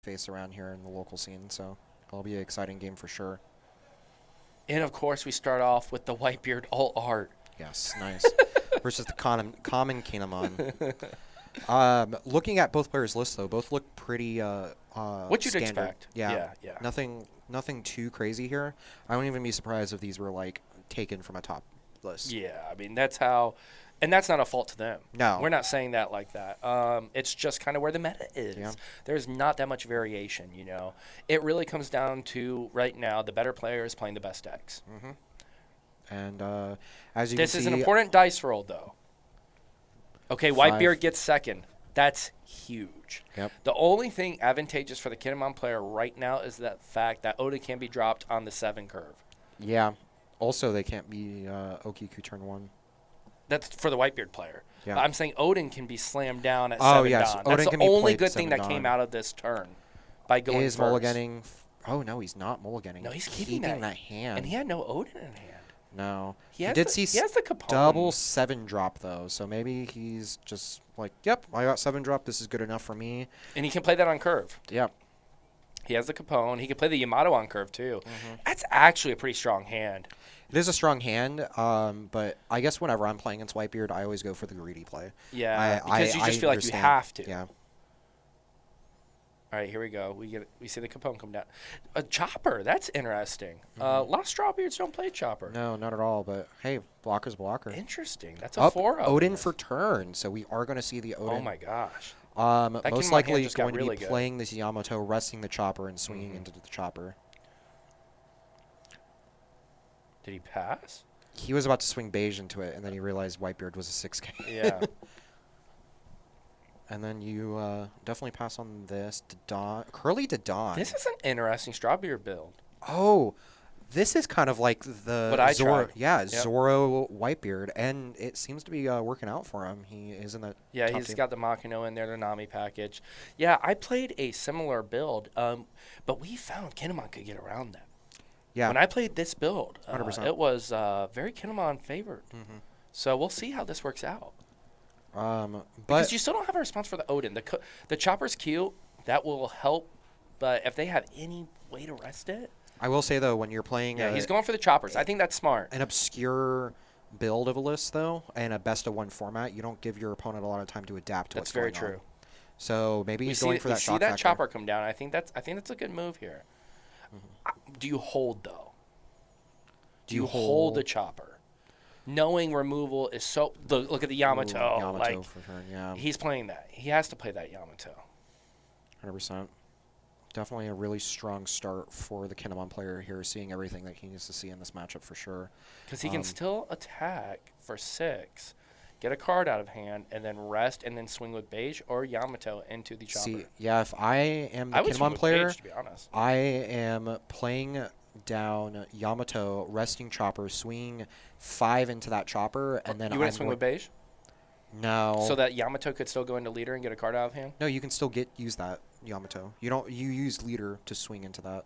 face around here in the local scene, so it'll be an exciting game for sure. And, of course, we start off with the Whitebeard alt art. Yes, nice. Versus the common Kinemon. Looking at both players' lists, though, both look pretty What you'd standard. expect. Yeah. Yeah. Nothing too crazy here. I wouldn't even be surprised if these were, like, taken from a top list. Yeah, I mean, that's how, and that's not a fault to them. No. We're not saying that like that. It's just kind of where the meta is. Yeah. There's not that much variation, you know. It really comes down to, right now, the better player is playing the best decks. Mm-hmm. And as you This can is see, an important dice roll, though. Okay, 5. Whitebeard gets second. That's huge. Yep. The only thing advantageous for the Kinemon player right now is that fact that Oda can be dropped on the 7 curve. Yeah. Also, they can't be Okiku turn 1. That's for the Whitebeard player. Yeah. But I'm saying Odin can be slammed down at 7 yes. Dawn. Odin That's can the be only played good thing 7 that came Dawn. out of this turn by going Is first. mulliganing. Oh, no, he's not mulliganing. No, he's keeping that hand. And he had no Odin in hand. No. He did has see the Capone. double 7 drop, though, so maybe he's just like, yep, I got 7 drop. This is good enough for me. And he can play that on curve. Yep. He has the Capone. He can play the Yamato on curve, too. Mm-hmm. That's actually a pretty strong hand. It is a strong hand, but I guess whenever I'm playing against Whitebeard, I always go for the greedy play. Yeah, because you just feel like you have to. Yeah. All right, here we go. We see the Capone come down. A Chopper, that's interesting. Mm-hmm. A lot of Strawbeards don't play Chopper. No, not at all, but hey, blocker's blocker. Interesting. That's a 4 Odin for turn, so we are going to see the Odin. Oh, my gosh. Most Kinemon hand likely just got going to really be good. playing this Yamato, resting the chopper, and swinging into the chopper. Did he pass? He was about to swing beige into it, and then he realized Whitebeard was a 6K. Yeah. And then you definitely pass on this. Curly to Dawn. This is an interesting Strawbeard build. Oh, this is kind of like the What I Zoro. tried. Yeah, Yep. Zoro Whitebeard, and it seems to be working out for him. He is in the Yeah, top he's team. got the Makino in there, the Nami package. Yeah, I played a similar build, but we found Kinemon could get around that. Yeah, When I played this build, 100%. it was very Kinemon favored. Mhm. So we'll see how this works out. But Because you still don't have a response for the Odin. The Chopper's cute. That will help. But if they have any way to rest it. I will say though, when you're playing Yeah, he's going for the Choppers. I think that's smart. an obscure build of a list though, and a best of 1 format, you don't give your opponent a lot of time to adapt to That's what's very going on. true. So maybe he's going for that see shock that factor. Chopper come down. I think that's a good move here. Mm-hmm. Do you hold though? Do you you hold the Chopper? Knowing removal is so. Look at the Yamato. Ooh, Yamato Like for turn, yeah. he's playing that. He has to play that Yamato. 100%. Definitely a really strong start for the Kinemon player here, seeing everything that he needs to see in this matchup for sure. Because he can still attack for 6, get a card out of hand, and then rest, and then swing with Beige or Yamato into the Chopper. See, yeah, if I am the I would swing Kinemon with player, Beige, to be honest. I am playing down Yamato, resting Chopper, swinging 5 into that Chopper, and then You wouldn't swing with Beige? No. So that Yamato could still go into leader and get a card out of hand? No, you can still use that Yamato. You use leader to swing into that.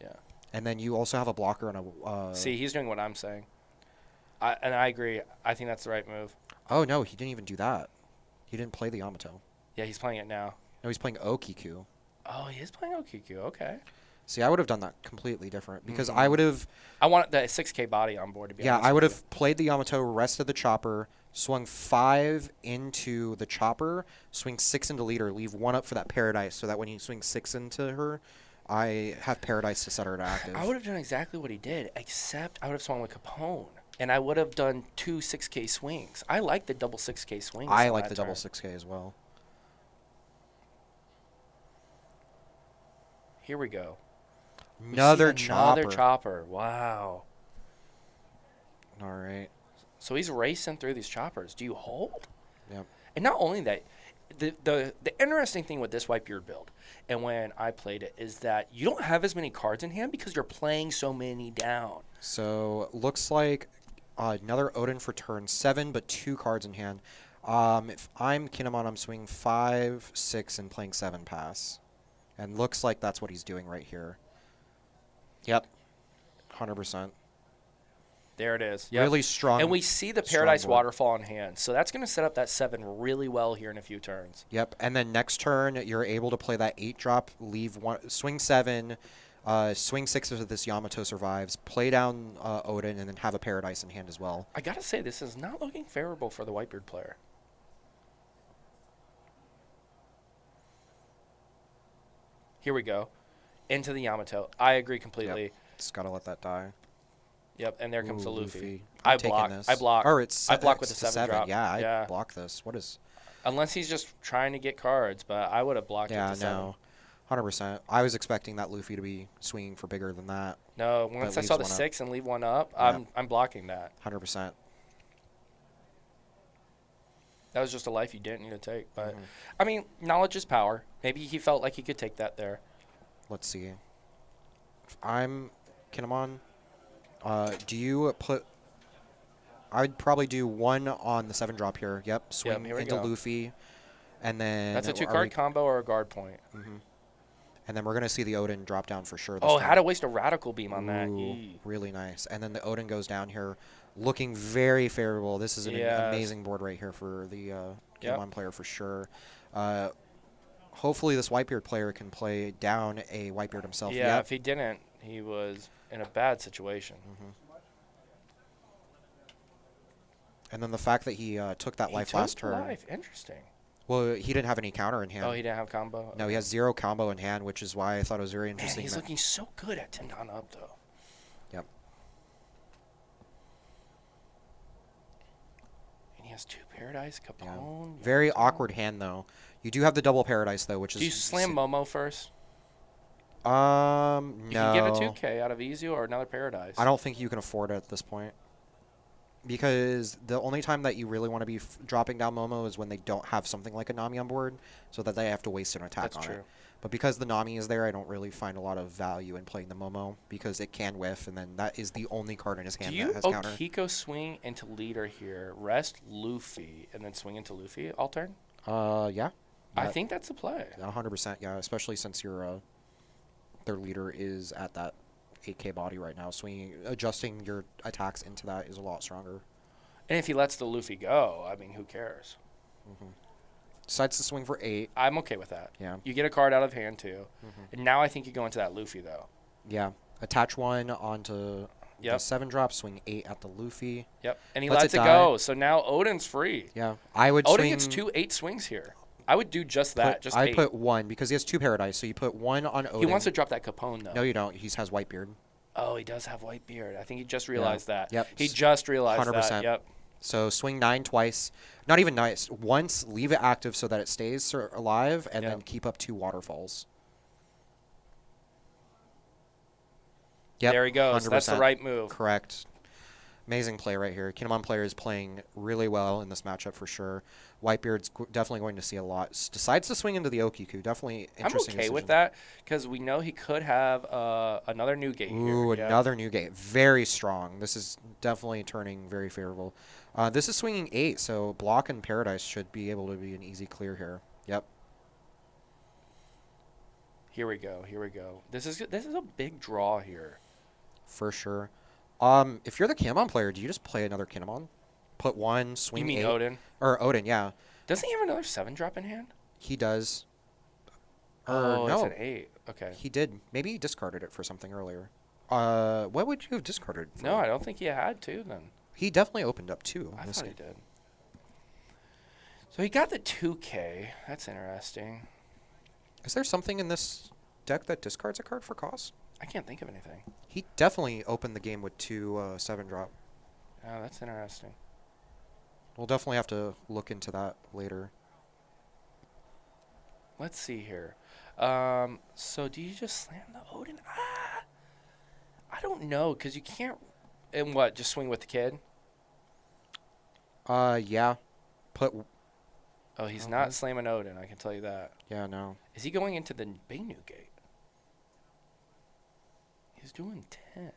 Yeah. And then you also have a blocker and a See, he's doing what I'm saying. And I agree. I think that's the right move. Oh no, he didn't even do that. He didn't play the Yamato. Yeah, he's playing it now. No, he's playing Okiku. Oh, he is playing Okiku. Okay. See, I would have done that completely different because I would have. I want the 6K body on board to be honest. Yeah, I would with have played the Yamato, rested the Chopper, swung 5 into the Chopper, swing 6 into leader, leave 1 up for that Paradise, so that when he swings 6 into her, I have Paradise to set her to active. I would have done exactly what he did, except I would have swung with Capone. And I would have done 2 6K swings. I like the double 6K swings. I on like that the double turn. 6K as well. Here we go. We Another see Chopper. Another Chopper. Wow. All right. So he's racing through these Choppers. Do you hold? Yep. And not only that, the interesting thing with this Whitebeard build, and when I played it, is that you don't have as many cards in hand because you're playing so many down. So looks like another Odin for turn 7, but 2 cards in hand. If I'm Kinemon, I'm swinging 5, 6, and playing 7 pass. And looks like that's what he's doing right here. Yep. 100%. There it is. Yep. Really strong. And we see the strong Paradise board. Waterfall in hand. So that's going to set up that 7 really well here in a few turns. Yep. And then next turn, you're able to play that 8-drop, leave one, swing 7, swing 6 if this Yamato survives, play down Odin, and then have a Paradise in hand as well. I got to say, this is not looking favorable for the Whitebeard player. Here we go. Into the Yamato. I agree completely. Yep. Just got to let that die. Yep, and there comes Ooh, the Luffy. I'm I taking block. this. I block. Or it's I block with it's the 7 drop. Yeah, I block this. What is... Unless he's just trying to get cards, but I would have blocked Yeah, with the 7. no. 100%. I was expecting that Luffy to be swinging for bigger than that. No, once I saw the 6 and leave 1 up, I'm blocking that. 100%. That was just a life you didn't need to take. But, I mean, knowledge is power. Maybe he felt like he could take that there. Let's see. If I'm Kinemon, do you put... I'd probably do 1 on the 7-drop here. Yep, swing here we into go. Luffy. And then... That's a 2-card combo or a guard point. And then we're going to see the Odin drop down for sure. Oh, how to waste a Radical Beam on that. Ooh, really nice. And then the Odin goes down here, looking very favorable. This is an amazing board right here for the Kinemon player for sure. Hopefully this Whitebeard player can play down a Whitebeard himself. Yeah, if he didn't, he was in a bad situation. And then the fact that he took that life last turn. Interesting. Well, he didn't have any counter in hand. Oh, he didn't have combo? No, he has 0 combo in hand, which is why I thought it was very Man, interesting. he's looking so good at 10 down up, though. Yep. And he has 2 Paradise, Capone. Yeah. Very awkward hand, though. You do have the double Paradise, though, which is... Do you slam Momo first? No. You can get a 2K out of Izu or another Paradise. I don't think you can afford it at this point. Because the only time that you really want to be dropping down Momo is when they don't have something like a Nami on board, so that they have to waste an attack on it. But because the Nami is there, I don't really find a lot of value in playing the Momo, because it can whiff, and then that is the only card in his hand that has counter. Do you Okiko swing into leader here, rest Luffy, and then swing into Luffy all turn? Yeah. I think that's the play. 100%, yeah, especially since your their leader is at that 8K body right now. Swinging, adjusting your attacks into that is a lot stronger. And if he lets the Luffy go, I mean, who cares? Decides to swing for 8. I'm okay with that. Yeah. You get a card out of hand, too. And now I think you go into that Luffy, though. Yeah. Attach 1 onto the 7-drop, swing 8 at the Luffy. Yep. And he lets it go. So now Odin's free. Yeah. I would Odin swing... gets 2 8 swings here. I would do just that. Just I 8. put 1 because he has 2 Paradise, so you put 1 on Odin. He wants to drop that Capone, though. No, you don't. He has Whitebeard. Oh, he does have Whitebeard. I think he just realized that. Yep. He just realized 100%. that. Yep. So swing 9 twice. Not even nice. Once, leave it active so that it stays alive, and then keep up 2 waterfalls. Yep. There he goes. 100%. That's the right move. Correct. Amazing play right here. Kinemon player is playing really well in this matchup for sure. Whitebeard's definitely going to see a lot. Decides to swing into the Okiku. Definitely interesting. I'm okay with that because we know he could have another Newgate here. Ooh, another Newgate. Very strong. This is definitely turning very favorable. This is swinging 8, so block and Paradise should be able to be an easy clear here. Yep. Here we go. Here we go. This is a big draw here. For sure. If you're the Kinemon player, do you just play another Kinemon? Put 1, swing 8. You mean Odin? Or Odin, yeah. Doesn't he have another 7-drop in hand? He does. Oh, no. it's an 8. Okay. He did. Maybe he discarded it for something earlier. What would you have discarded for? No, I don't think he had to then. He definitely opened up 2. I thought he did. So he got the 2K. That's interesting. Is there something in this deck that discards a card for cost? I can't think of anything. He definitely opened the game with 2 7-drop. Oh, that's interesting. We'll definitely have to look into that later. Let's see here. So do you just slam the Odin? I don't know, because you can't... And what, just swing with the kid? Yeah. Put... Oh, he's not slamming Odin, I can tell you that. Yeah, no. Is he going into the big Newgate? He's doing 10.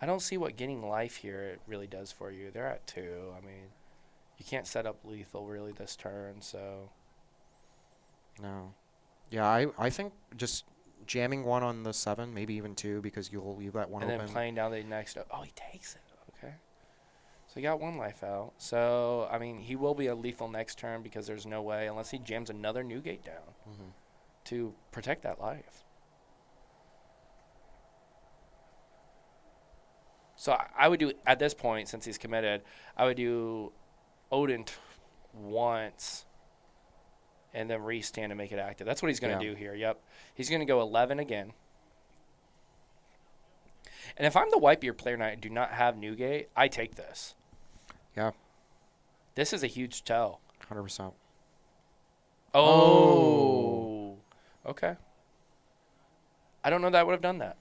I don't see what getting life here it really does for you. They're at 2. I mean, you can't set up lethal really this turn, so... No. Yeah, I think just jamming 1 on the 7, maybe even 2, because you'll leave that 1 And open. then playing down the next. Oh, he takes it. Okay. So he got 1 life out. So, I mean, he will be a lethal next turn because there's no way, unless he jams another Newgate down to protect that life. So I would do, at this point, since he's committed, I would do Odin once and then restand and make it active. That's what he's going to do here. Yep. He's going to go 11 again. And if I'm the Whitebeard player and I do not have Newgate, I take this. Yeah. This is a huge tell. 100%. Oh. Okay. I don't know that I would have done that.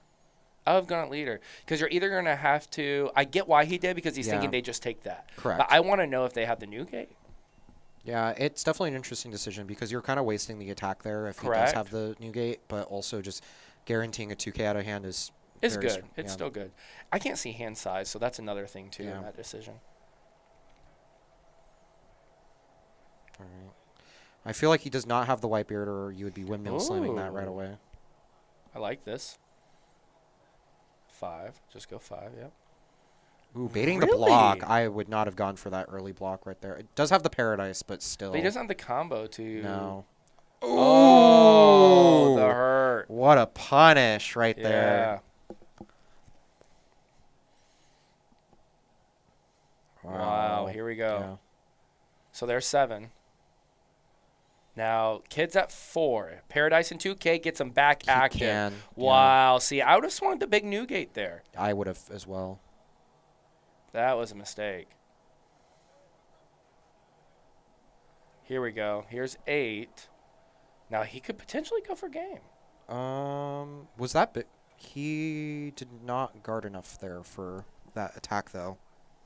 I would have gone at leader. Because you're either going to have to... I get why he did, because he's thinking they just take that. Correct. But I want to know if they have the Newgate. Yeah, it's definitely an interesting decision because you're kind of wasting the attack there if he does have the Newgate, but also just guaranteeing a 2k out of hand is... It's good. It's still good. I can't see hand size, so that's another thing, too, in that decision. All right. I feel like he does not have the Whitebeard, or you would be windmill slamming that right away. I like this. 5. Just go 5, yep. Ooh, baiting the block. I would not have gone for that early block right there. It does have the Paradise, but still. But he doesn't have the combo to... No. Oh, the hurt. What a punish right there. Wow, here we go. Yeah. So there's 7. Now, kid's at 4. Paradise and 2K gets him back active. Wow. See, I would have swung the big Newgate there. I would have as well. That was a mistake. Here we go. Here's 8. Now, he could potentially go for game. Was that big? He did not guard enough there for that attack, though.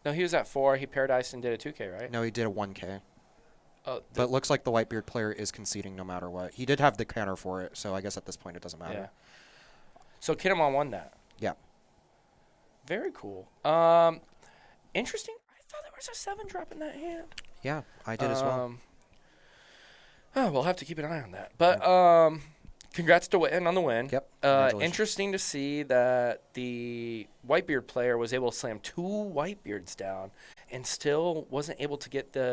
No, he was at 4. He paradised and did a 2K, right? No, he did a 1K. Oh, but it looks like the Whitebeard player is conceding no matter what. He did have the counter for it, so I guess at this point it doesn't matter. Yeah. So Kinemon won that. Yeah. Very cool. Interesting. I thought there was a 7 drop in that hand. Yeah, I did as well. Oh, we'll have to keep an eye on that. But congrats to Witten on the win. Yep. Interesting to see that the Whitebeard player was able to slam 2 Whitebeards down and still wasn't able to get the